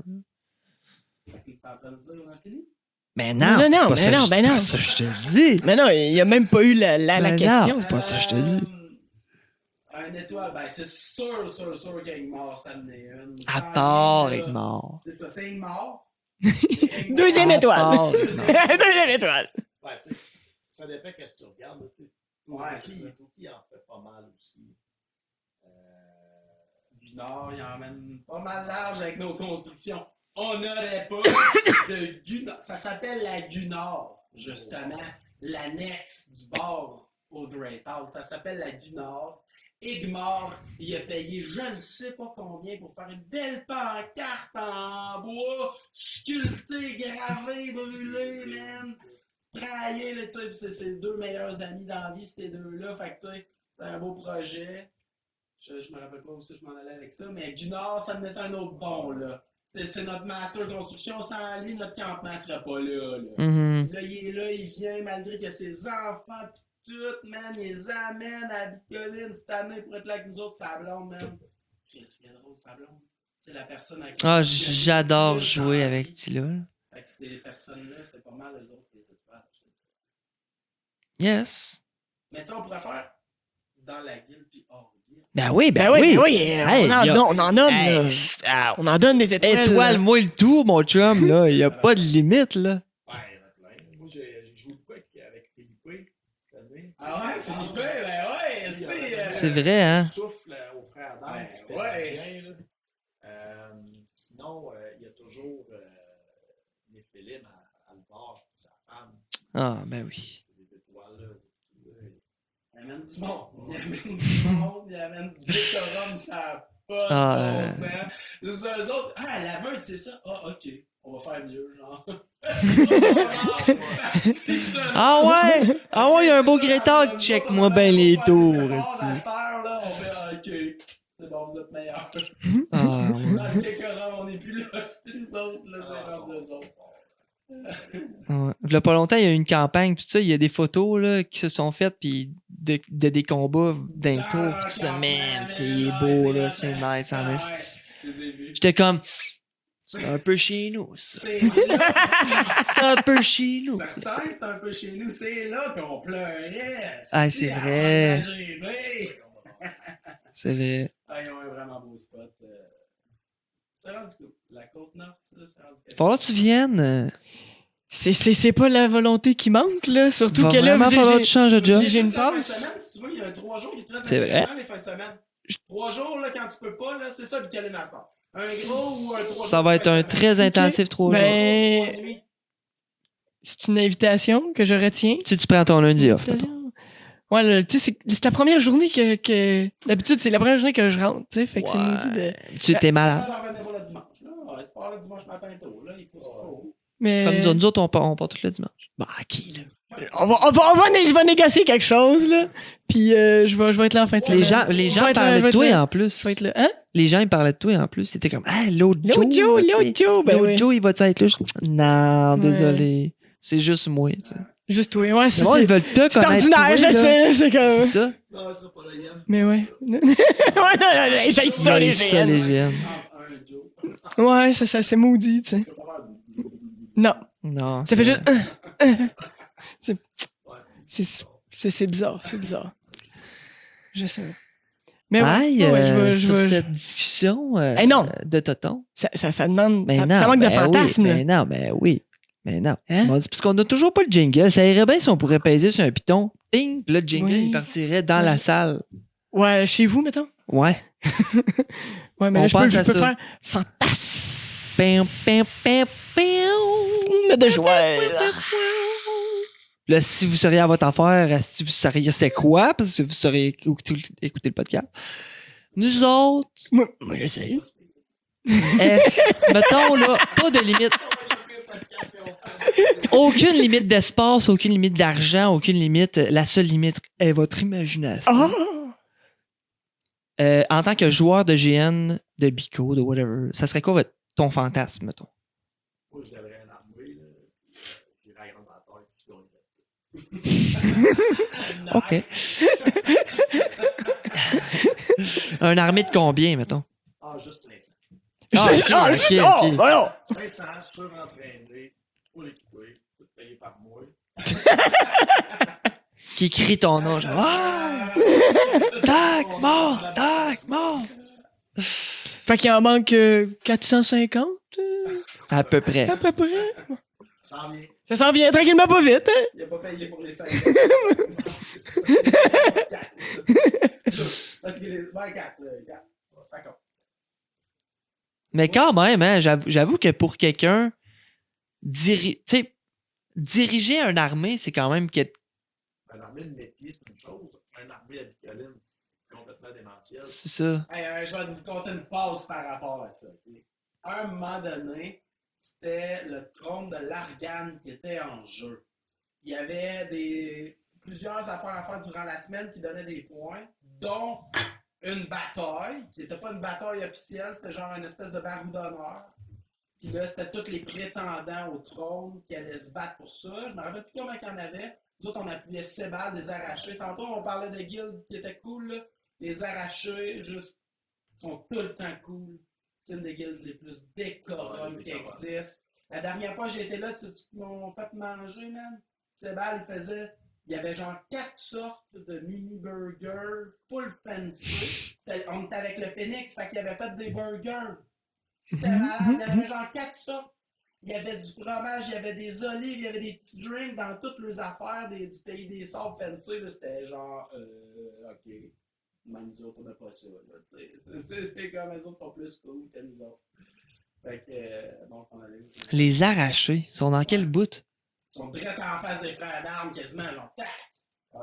Mais non, Non, non, c'est pas mais ça, non, c'est ben pas non. ça que je te dis. Mais non, il a même pas eu la Ben question. non, c'est pas ça que je te dis. Un étoile, ben c'est sûr qu'Igmar, ça en est une. À part Là, Igmar. C'est ça, c'est Igmar. Deuxième À étoile. part Igmar. Deuxième étoile. Ouais, tu sais, ça dépend qu'est-ce que tu regardes. Tu sais. Ouais, Toki en fait pas mal aussi. Du Nord, il emmène pas mal large avec nos constructions. On n'aurait pas de Gunnar. Ça s'appelle la Gunnar, justement. L'annexe du bord au Great Hall. Ça s'appelle la Gunnar. Igmar, il a payé je ne sais pas combien pour faire une belle pancarte en bois, sculptée, gravée, brûlée, man. Braillée, là, tu sais, c'est ses deux meilleurs amis dans la vie, ces deux-là. Fait que, tu sais, c'est un beau projet. Je me rappelle pas où je m'en allais avec ça, mais Gunnar, ça me met un autre bon, là. C'est notre master construction. Sans lui, notre campement ne serait pas là. Mhm. Là, il est là, il vient, malgré que ses enfants, pis tout, man, il les amène à Bicoline cette année pour être là avec nous autres, sa blonde, man. Qu'est-ce qu'il y a drôle, sa blonde? C'est la personne avec Ah, qui- j'adore jouer avec Tila. Fait que ces personnes-là, c'est pas mal les autres qui les étoiles. Yes. Mais tu sais, on pourrait faire dans la guilde puis hors guilde. Ben oui, Ben oui, Hey, on en donne. Hey, Là. On en donne des étoiles. étoile-moi le tout, mon chum, là. Il n'y a pas de limite, là. Ouais, il y en a plein. Moi, j'ai joué beaucoup avec Philippe cette année. Ah ouais, Philippe, ben ouais, C'est vrai, hein? Souffle au frère d'âme. Ouais, ouais. Bien, là. Sinon, il y a toujours Néphilim à le bord, sa femme. Ah, ben oui. Des étoiles, là. Il amène du monde. Il amène du monde, il amène du décorum, ça n'a pas Ah, de bon sens. C'est eux autres. Ah, la meute, c'est ça. Ah, ok. On va faire mieux, genre. Ah ouais? Ah ouais, il y a un beau Greta, check-moi bien les tours. À esti. cette heure-là, on fait ah, ok. C'est bon, vous êtes meilleurs. Ah, ouais. Dans le décorum, on n'est plus là. C'est les autres, là, c'est rendu eux autres. Ouais. Il y a pas longtemps, il y a eu une campagne, puis tu sais, il y a des photos là, qui se sont faites, puis de des combats d'un tour, puis tout ça, man, c'est beau, là, c'est nice, en esti. Je les ai vus. J'étais comme, c'est un peu chez nous, ça. C'est là. C'est un peu chez nous. Certain, c'est un peu chez nous. C'est là qu'on pleurait. Ah, c'est vrai. C'est vrai. Ah, ils ont un vraiment beau spot. C'est rendu cool. La côte nord, ça, c'est rendu cool. Falloir que tu viennes. C'est pas la volonté qui manque, là. Surtout Va que là, vraiment falloir que tu changes de job. j'ai une Juste la fin de pause. semaine, si tu veux, il y a 3 jours, il est très C'est vrai. intéressant, les fins de semaine. 3 jours, là, quand tu peux pas, là, c'est ça, puis quel est ma sort. Un gros ou un 3 jours. Ça va être un très intensif 3 jours. Ben, c'est une invitation que je retiens. Tu prends ton lundi off. mettons. Ouais, là, tu sais, c'est la première journée que d'habitude, c'est la première journée que je rentre, tu sais. Fait que c'est maudit de. Tu t'es malade. Tu pas le dimanche, là. Ouais, tu pars le dimanche matin tôt, là, il faut se pas. Mais. Comme nous autres, on part tout le dimanche. Bah, qui, là? Je vais négocier quelque chose, là. Puis je vais être là en fin de Les semaine. gens Je vais être là, parlaient je de vais toi être là. en plus. Je vais être là. Hein? Les gens, ils parlaient de toi en plus. C'était comme, ah, l'autre Joe. L'autre Joe, tu sais. l'autre Joe. Ben L'autre oui. Joe, il va-tu être là? Non, Ouais. désolé. C'est juste moi, tu sais. Juste toi. Ouais, c'est Bon, ils veulent te c'est connaître. ordinaire, toi, je là. sais. C'est comme. C'est ça? Non, ce sera pas la gamme. Mais ouais. Ouais, non, j'ai ça, les ça, les GN. gènes. Un Joe. Ouais, ça, c'est maudit, tu sais. Non. Non. Ça fait c'est- juste. C'est bizarre, c'est bizarre. Je sais. Mais Aïe, sur je- cette discussion non. de Toton. Ça demande. Mais Ça, non, ça manque de ben fantasme, oui, là. mais non, mais oui. Mais non. Hein? Bon, c'est parce qu'on n'a toujours pas le jingle. Ça irait bien si on pourrait peser sur un piton. Ting, puis là, le jingle, Oui. il partirait dans la salle. Ouais, chez vous, mettons. Ouais. Ouais, mais On là, je pense peux à ça. faire fantasme. Pim, pim, pim, pim. De joie. Là, si vous seriez à votre affaire, si vous sauriez c'est quoi, parce que vous sauriez écouter le podcast. Nous autres, Moi, je sais. mettons là, pas de limite. Aucune limite d'espace, aucune limite d'argent, aucune limite. La seule limite est votre imagination. Ah! En tant que joueur de GN, de Bico, de whatever, ça serait quoi ton fantasme, mettons? Moi, je devrais un armée, là. J'irais à grande bataille, puis je gagnerais. OK. Un armée de combien, mettons? Ah, juste 500. Ok. Voyons! 500, surentraîné, full équipé, tout payé par moi. Qui crie ton nom, genre, ah! Tac, mort! Tac, mort! Fait qu'il en manque 450, À peu près. à peu près. Ça en vient. Ça s'en vient tranquillement pas vite, hein? Il n'a pas payé pour les 5 Parce qu'il est 24, 4. Ça compte. Mais quand même, hein, j'avoue que pour quelqu'un, diriger une armée, c'est quand même Un armée de métier, c'est une chose. Un armée à bicoline, c'est complètement démentiel. c'est ça. Hey, je vais vous conter une pause par rapport à ça. Ok? À un moment donné, c'était le trône de l'Argane qui était en jeu. Il y avait plusieurs affaires à faire durant la semaine qui donnaient des points, dont une bataille, qui n'était pas une bataille officielle, c'était genre une espèce de barou d'honneur. Puis là, c'était tous les prétendants au trône qui allaient se battre pour ça. Je me rappelle plus combien il y en avait. Nous autres, on appuyait Sébal, des arrachés. Tantôt, on parlait de guildes qui étaient cool. Là. Les arrachés, juste, sont tout le temps cool. C'est une des guildes les plus décorums qui existent. La dernière fois que j'ai été là, tu m'ont fait manger, man. Sébal, il y avait genre 4 sortes de mini-burgers full fancy. On était avec le Phoenix, fait qu'il avait fait des burgers. C'était malade. Il y avait genre 4 sortes. Il y avait du fromage, il y avait des olives, il y avait des petits drinks dans toutes les affaires du pays des sables fancy. Là, c'était genre, OK. Même nous autres, on n'a pas ça. C'est comme les autres sont plus cool que nous autres. Fait que, bon, on allait. Les arrachés sont dans quel bout? Ils sont direct en face des frères d'armes, quasiment, genre, tac!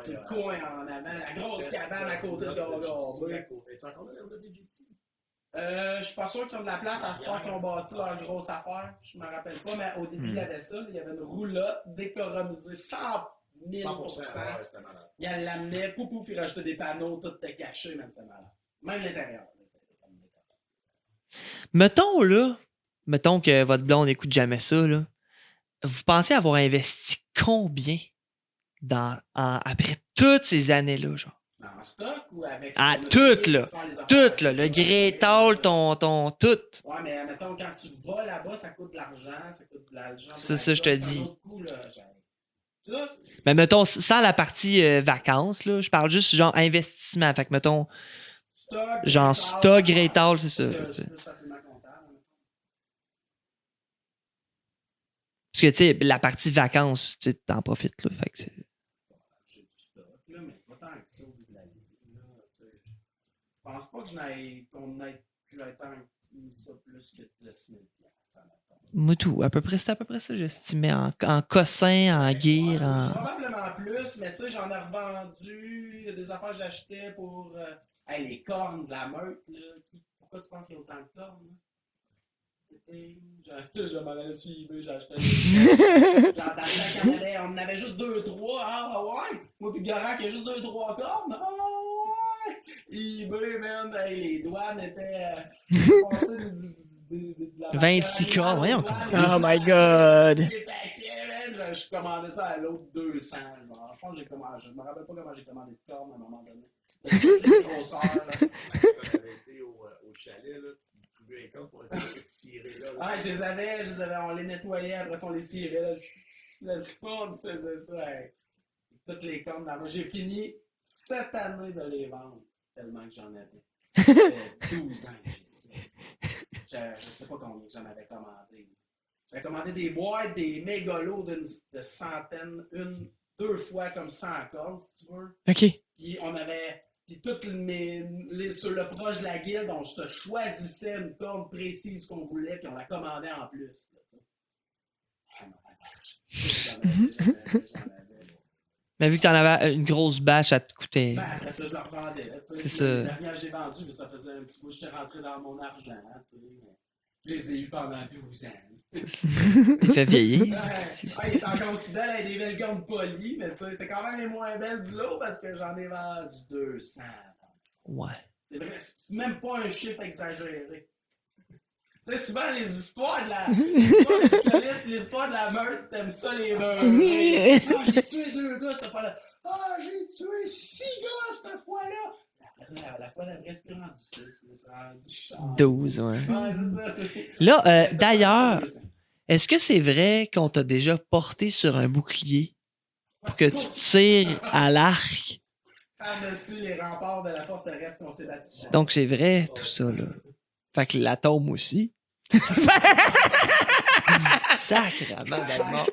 C'est le coin en avant, la grosse cabane à côté de Gorgor. Es-tu encore là, le DJT? Je suis pas sûr qu'ils ont de la place à ce temps qu'ils ont bâti leur grosse affaire. Je me rappelle pas, mais au début, il y avait ça. Il y avait une roulotte décoramisée 100 000%. 100%, ouais, c'était malade. Il l'amenait, pouf, il rajoutait des panneaux, tout était caché, mais c'était malade. Même l'intérieur. Mettons que votre blonde n'écoute jamais ça, là. Vous pensez avoir investi combien après toutes ces années-là, genre? En stock ou avec. Ah, tout, là. Tout, là. Le Grétal, ton tout. Ouais, mais mettons, quand tu vas là-bas, ça coûte de l'argent, C'est ça, je te dis. Un autre coup, là, tout. Mais mettons, sans la partie vacances, là, je parle juste genre investissement. Fait que mettons, genre stock, Grétal, c'est ça. C'est plus facilement comptable. Parce que, tu sais, la partie vacances, tu sais, t'en profites, là. Fait que c'est... J'ai du stock, là, mais pas tant que ça au bout de la ligne. Là, je pense pas que qu'on ait tant mis ça plus que 10 000 $. Moi, tout. C'est à peu près ça, j'estimais. En cossin, en gear, en... Probablement plus, mais tu sais, j'en ai revendu des affaires que j'achetais pour les cornes de la meute. Là. Pourquoi tu penses qu'il y a autant de cornes? Je m'en allais sur eBay, j'ai acheté genre dans le temps on en avait juste 2-3. Ah ouais? Moi pis Gorak, il y a juste 2-3 cornes. Ah ouais! eBay, man, les douanes étaient passées de la 26 cornes, voyons. Oh my god! Je commandais ça à l'autre 200. Genre. Je pense que j'ai commandé. Je me rappelle pas comment j'ai commandé de cornes à un moment donné. C'était une grosseur. Quand on avait été au chalet, là, tu distribuais les cornes pour essayer de tirer là. Ouais, je les avais, on les nettoyait, après ça on les cirait. Là, on faisait ça avec toutes les cornes dans moi. J'ai fini cette année de les vendre. tellement que j'en avais. Ça fait 12 ans que j'ai ça. Je sais pas combien j'en avais commandé. J'avais commandé des boîtes, des mégalos de centaines, deux fois comme ça encore, si tu veux. OK. Puis on avait. Puis toutes sur le proche de la guilde, on se choisissait une corne précise qu'on voulait, puis on la commandait en plus. J'en avais. Mais vu que t'en avais une grosse bâche, ça te coûtait. Ben, après ça, je le revendais. C'est ça. Le dernier que j'ai vendu, mais ça faisait un petit bout, j'étais rentré dans mon argent. Tu sais, mais je les ai eus pendant 12 ans. T'es fait vieillir. Ouais, c'est encore aussi belle avec des belles cornes polies, mais ça, c'était quand même les moins belles du lot parce que j'en ai vendu 200. Ouais. C'est vrai, c'est même pas un chiffre exagéré. Tu sais, souvent, les histoires de les histoires de la meute, t'aimes ça les beurrer. Ah, j'ai tué 2 gars, cette fois-là. Ah, j'ai tué 6 gars, cette fois-là. La fois d'après, c'est rendu 6, c'est rendu cher. 12, ouais. Ouais, c'est ça. Là, d'ailleurs, est-ce que c'est vrai qu'on t'a déjà porté sur un bouclier pour que tu tires à l'arc? Ah, mais c'est les remparts de la forteresse qu'on s'est battu. Donc, c'est vrai, tout ça, là. Fait que la tombe aussi. Sacrement d'allemand.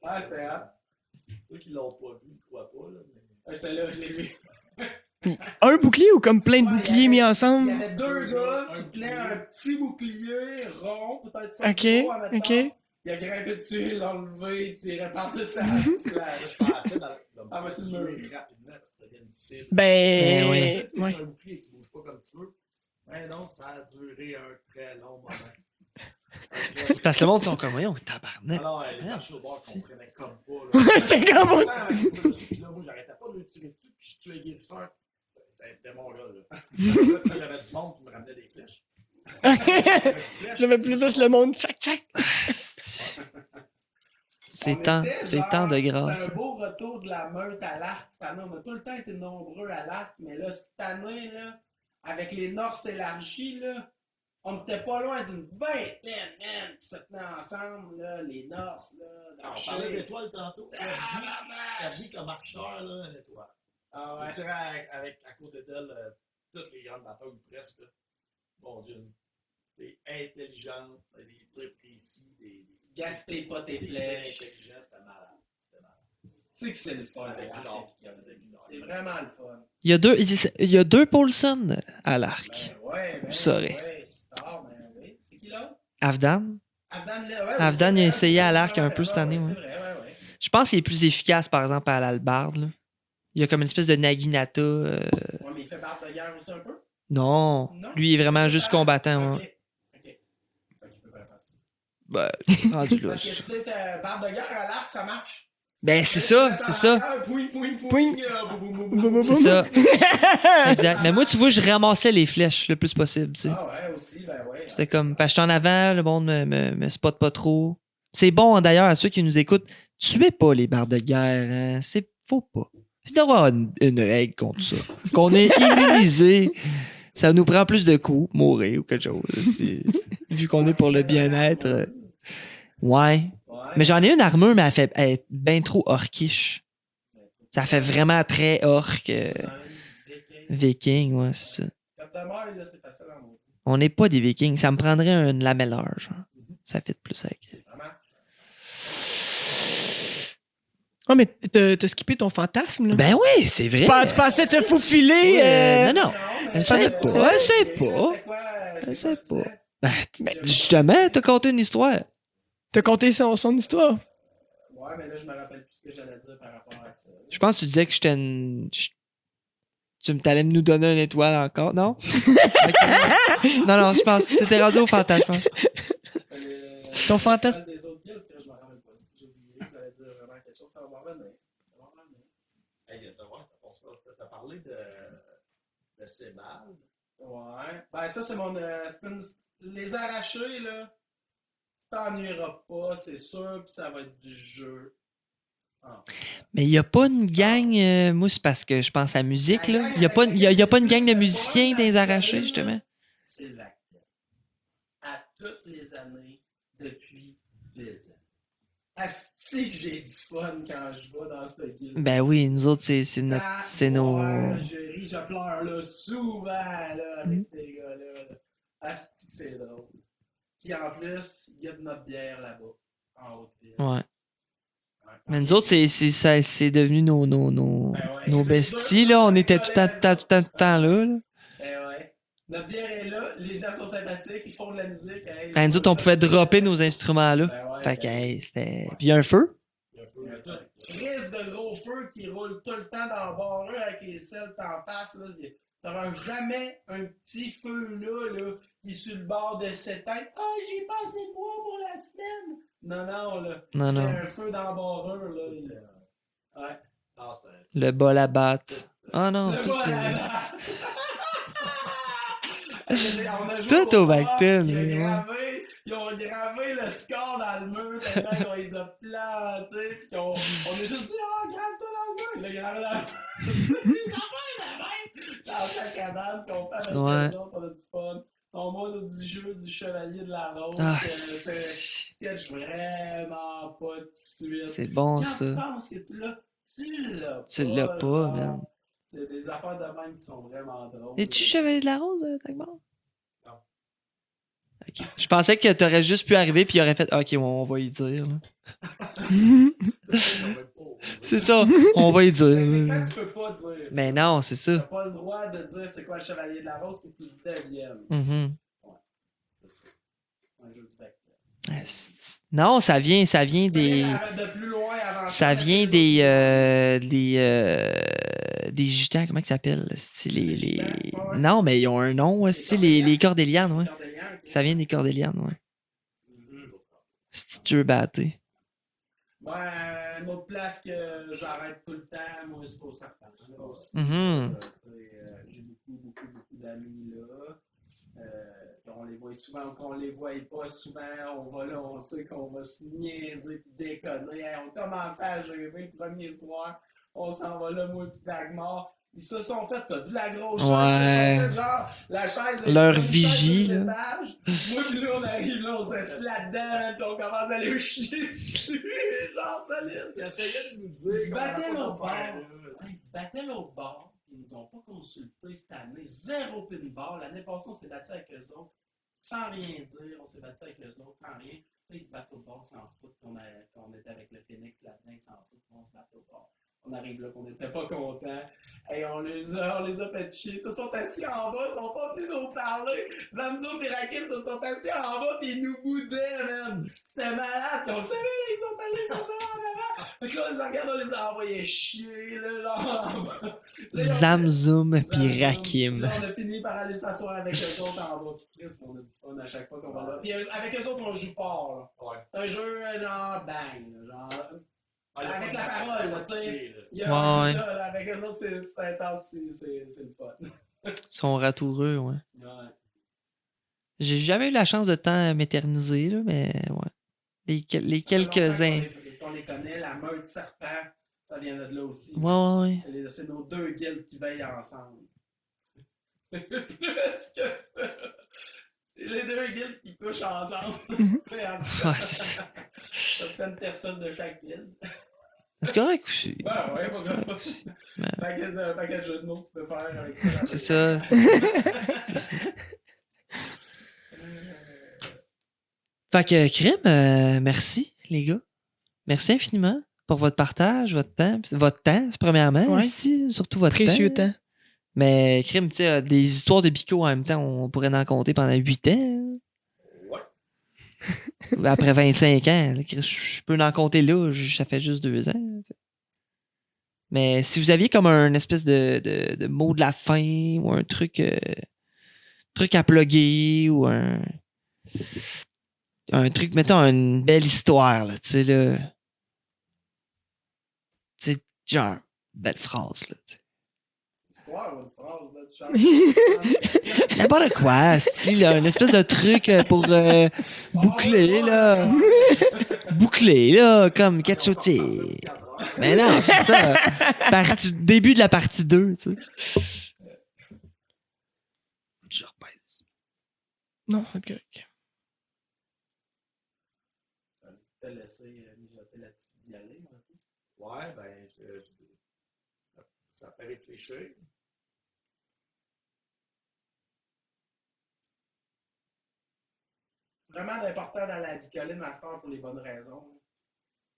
Ah, c'était hot. Ceux qui l'ont pas vu ne croient pas. Là, mais... J'étais là, je l'ai vu. Un bouclier ou comme plein de Ouais, boucliers mis Il y ensemble? avait 2 gars qui tenaient un petit bouclier rond, peut-être 5 OK, kilos, admettons. OK. Il a grimpé dessus, il l'a enlevé, il tirait par-dessus la Je pensais dans Ah, mais c'est le tuer mur. rapidement parce que ça devient difficile. Ben, oui. Tu ouais. un bouclier, tu bouges pas comme tu veux. Mais non, ça a duré un très long moment. C'est parce que le monde sont comme, voyons, tabarnak. Alors, les Ah, archers au bord c'est- comprenaient comme pas. Là. C'était comme moi. Puis là, moi, j'arrêtais pas de le tirer dessus, puis je tuais les guérisseurs. C'était mon gars, là. Là, j'avais du monde qui me ramenait des flèches. J'avais plus juste le monde. Tchac. C'est temps de grâce. C'est un beau retour de la meute à l'arc cette année. On a tout le temps été nombreux à l'arc, mais là, cette année, là, avec les Norses élargis, là, on n'était pas loin d'une vingtaine, man, qui se tenaient ensemble, là, les Norses, là. On parlait d'étoiles tantôt. Ah, La vie comme marcheur, là, une étoile. Ah On ouais. tirait à côté d'elle toutes les grandes batailles, ou presque. Là. Mon Dieu. Des intelligentes, des tirs précis, des Gaspille pas tes tirs flèches. intelligents, c'était malade. C'était malade. Tu sais que c'est le fun Avec avec l'or. C'est vraiment le fun. Il y a deux Paulson à l'arc. Ben ouais, ben Vous saurez. ouais, Star, ben oui. C'est qui là? Avdan, Avdan, là, ouais. Avdan, c'est il a vrai, essayé à l'arc un ouais, peu cette année, ouais. C'est vrai, ouais. je pense qu'il est plus efficace, par exemple, à l'albarde. Là. Il y a comme une espèce de Naginata. Ouais, mais il fait barbe de guerre aussi un peu? Non, Non? lui, il est vraiment juste combattant. Ouais. Ok. Fait qu'il peut faire passer. Ben, rendu là. Parce que tu sais, barbe de guerre à l'arc, ça marche. Ben, c'est ça, c'est ça. Pouing. Pouing. Boum, boum, boum. C'est ça. Exact. Mais moi, tu vois, je ramassais les flèches le plus possible, tu sais. Ah ouais, aussi, ben ouais. C'était comme, parce que j'étais en avant, le monde me spot pas trop. C'est bon, d'ailleurs, à ceux qui nous écoutent, tuez pas les barres de guerre, hein. C'est, faut pas. Il doit y avoir une règle contre ça. Qu'on est immunisé, ça nous prend plus de coups, mourir ou quelque chose. Vu qu'on est pour le bien-être. Ouais. Mais j'en ai une armure, mais elle est bien trop orquiche. Ça fait vraiment très orc. Viking, ouais, c'est ça. Quand t'as mort, là, c'est facile à monter. On n'est pas des Vikings. Ça me prendrait un lamelleur, genre. Ça fait plus avec. Vraiment? Oh, mais t'as skippé ton fantasme, là? Ben oui, c'est vrai. Tu pensais te faufiler? Non, non. mais Je sais pas, je sais pas. c'est quoi, Je sais c'est quoi, pas. Ben, justement, t'as conté une histoire. T'as conté son histoire? Ouais, mais là, je me rappelle plus ce que j'allais dire par rapport à ça. Je pense que tu disais que j'étais une. T'allais nous donner une étoile encore, non? Ok. Non, je pense. T'étais rendu au fantasme, je pense. Ton fantasme. Des autres guildes, je me rappelle pas. J'ai oublié que j'allais dire vraiment quelque chose, ça va m'en revenir. Ça va m'en revenir. Hey, t'as parlé de Sebald. Ouais. Ben, ça, c'est mon. Les arrachés, là. Tu t'ennuieras pas, c'est sûr, puis ça va être du jeu. Mais il n'y a pas une gang. Moi, c'est parce que je pense à la musique, là. Il n'y a pas une gang de musiciens dans les arrachés, justement. C'est laquelle? À toutes les années, depuis 10 ans. Asti asti que j'ai du fun quand je vais dans cette guilde. Ben oui, nous autres, c'est nos. Ouais, je ris, je pleure là, souvent là, avec ces gars-là. Là. Asti que c'est drôle. Puis en plus, il y a de notre bière là-bas, en Haute-Ville. Ouais. Ouais. Mais nous autres, c'est devenu nos Ben ouais. besties, là. On était tout le temps là. Ben ouais. Notre bière est là, les gens sont sympathiques, ils font de la musique. Hey, Ben, nous autres, on pouvait dropper nos instruments là. Ben ouais, Fait que, ben hey, c'était. Puis il y a un feu. Il y a tout. Crise de gros feu qui roule tout le temps dans le bar là, avec les selles en face. Là. T'auras jamais un petit feu là, qui est sur le bord de s'éteindre. Ah, j'ai passé le bois pour la semaine. Non, là. Non, C'est non. un feu dans le barreur, là. Ouais. Non, c'est un. Le bol à battre. Ah non, Le tout. bas, là. On a joué Tout au bar, Bactel, puis ouais. ils ont gravé le score dans le mur tellement qu'on les a plantés. Puis on a juste dit, ah, grave ça dans le mur. Il a gravé dans le mur. Ils ont fait la même. Dans chaque cabane qu'on fait avec Ouais. les autres, on a du fun. Son mode du jeu du chevalier de la rose. Ah, C'est un sketch vraiment pas tout de suite. c'est bon Quand ça. tu penses que tu l'as pas. Tu l'as pas, genre. man. C'est des affaires de même qui sont vraiment drôles. Es-tu chevalier de la rose, Dagmar? Non. Ok. Je pensais que t'aurais juste pu arriver puis il aurait fait ok, on va y dire. Là. C'est ça, on va y dire. Techniquement, tu peux pas dire. Mais non, c'est T'as ça. pas le droit de dire c'est quoi le chevalier de la rose que tu le deviennes. Mhm. Un jeu du Bactel. Non, ça vient des. De plus loin avant Ça vient des gitans, comment ils s'appellent? Les... Gitans, ouais. Non, mais ils ont un nom, les Cordélianes, ouais. Cordélian, ok. Ça vient des Cordélianes, ouais. Mhm. C'est Dieu batté. Ouais, une autre place que j'arrête tout le temps, moi, c'est au serpent. Là, aussi. Mhm. J'ai beaucoup d'amis là. On les voit souvent ou qu'on les voit pas souvent, on va là, on sait qu'on va se niaiser et déconner. Hey, on commençait à gérer le premier soir, on s'en va là, moi et Dagmar. Ils se sont fait de la grosse chaise. Ouais. Ils se sont fait, genre, la chaise. Leur une vigie, chaise là. Moi, puis là, on arrive là, on s'assied là-dedans, puis on commence à aller chier dessus. Genre, solide. Ils essayaient de nous dire. Ils se battaient qu'on l'autre allait pas bord. faire, là. Ils se battaient l'autre bord. Ils nous ont pas consulté cette année. Zéro pinball. L'année passée, on s'est battu avec eux autres. Sans rien dire. On s'est battu avec eux autres. Sans rien. Là, ils se battent l'autre bord. Ils s'en foutent qu'on était avec le Phoenix là-dedans. Ils s'en foutent qu'on se batte l'autre bord. On arrive là qu'on n'était pas contents. Et on les a fait chier. Ils se sont assis en bas. Ils sont pas venus nous parler. Zamzo et Rakim se sont assis en bas et ils nous boudaient, même. C'était malade. Puis on le savait. Ils sont allés comme ça en avant. Fait que là, on les regarde, on les a envoyés chier, là, genre en bas. Là, Zamzoum pis Zamzoum. Rakim. Là, on a fini par aller s'asseoir avec eux autres en bas. Puis Chris, on a du fun à chaque fois qu'on va là. Puis avec eux autres, on joue fort, là. Ouais. C'est un jeu, genre, bang, là, genre. Ah, il y a Avec pas la de parole, là, moitié, tu sais. là. Il y a, Ouais, c'est ça, là, avec eux autres, c'est intense, c'est le fun. Ils sont ratoureux, ouais. Ouais. J'ai jamais eu la chance de tant m'éterniser, là, mais ouais. Les Ça fait longtemps quelques-uns. qu'on les connaît, la meute serpent, ça vient de là aussi. Ouais. C'est nos deux guildes qui veillent ensemble. Plus que ça. C'est les deux guildes qui couchent ensemble. Ouais, c'est ça. Ça fait une personne de chaque guilde. C'est correct aussi. Ben ouais, C'est pas correct grave. aussi. Un paquet de jeux de mots que tu peux faire avec ça. C'est ça. C'est ça. Fait que, Crime, merci, les gars. Merci infiniment pour votre partage, votre temps. Premièrement, Ouais. ici, surtout votre Précieux temps. temps. Mais, Crime, tu sais, des histoires de Bico en même temps, on pourrait en compter pendant 8 ans. Ouais. Après 25 ans, là, Chris, je peux en compter là, ça fait juste 2 ans. Tu sais. Mais si vous aviez comme un espèce de mot de la fin ou un truc à plugger ou un truc, mettons, une belle histoire, là, tu sais, là. Tu sais, genre, belle phrase, là, tu sais. Histoire ou une phrase, là, tu chantes. N'importe quoi, style, là, une espèce de truc pour boucler, là. Boucler, là, comme cachotier. Mais non, c'est ça. Début de la partie 2, tu sais. Je repèse. Non, c'est correct. t'a laissé mijoter là-dessus d'y aller aussi? Ouais, ben, ça fait réfléchir. C'est vraiment important dans la bicoline à cette heure pour les bonnes raisons.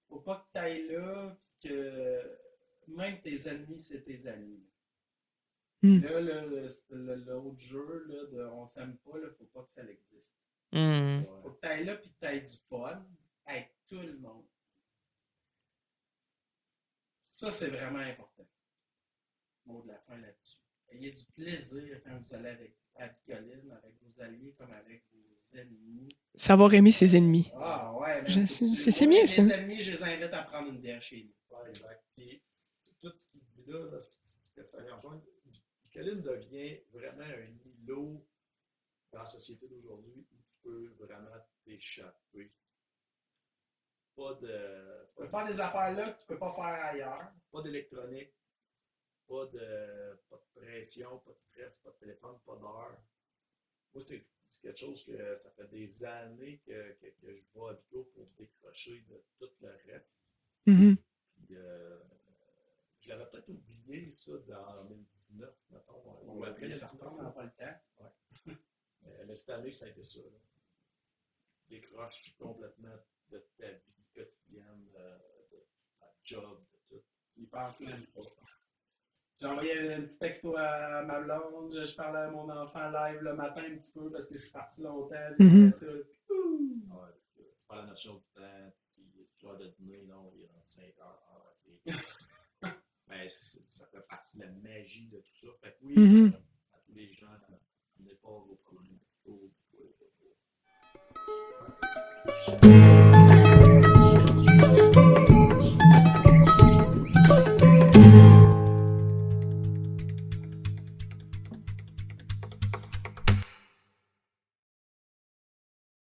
Faut pas que tu ailles là, puis que même tes ennemis, c'est tes amis. Hmm. Là, l'autre jeu, là, de on s'aime pas, là, faut pas que ça existe. Hmm. Faut que tu ailles là, puis que tu ailles du fun avec tout le monde. Ça, c'est vraiment important. Mot de la fin là-dessus. Ayez du plaisir quand vous allez avec la bicoline, avec vos alliés comme avec vos ennemis. Savoir aimer ses ennemis. Ah ouais, C'est bien, ça. Mes amis, je les invite à prendre une bière chez nous. Ouais, exact. Puis, tout ce qu'il dit là, c'est que ça rejoint. Bicoline devient vraiment un îlot dans la société d'aujourd'hui où tu peux vraiment t'échapper. Pas de. Tu peux faire des affaires là que tu peux pas faire ailleurs. Pas d'électronique, pas de pression, pas de stress, pas de téléphone, pas d'heure. Moi, c'est quelque chose que ça fait des années que je vais à Bico pour décrocher de tout le reste. Mhm. Puis, je l'avais peut-être oublié, ça, dans 2019, mettons. On va après les reprendre, on n'a pas le temps. Ouais. Mais cette année, ça a été ça. Là. Décroche complètement de ta vie quotidienne, de ta job, de tout. Tu y penses même pas. J'ai envoyé un petit texto à ma blonde, je parlais à mon enfant live le matin un petit peu parce que je suis parti longtemps. Mhm. Ça, Ouais, tu parles la notion du temps, puis tu as de dîner, non, il est dans 5 heures. Ah, ok. Mais ça fait partie de la magie de tout ça. Fait que oui, Mhm. à tous les gens, on n'est pas vos problèmes.